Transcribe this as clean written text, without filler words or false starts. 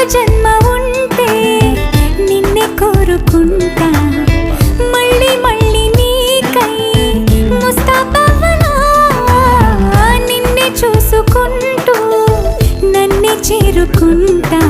జన్మ ఉంటే నిన్నే కోరుకుంటా మళ్ళీ మళ్ళీ నీకై ముస్తాబవ్వనా నిన్నే చూసుకుంటూ నన్నే చేరుకుంటా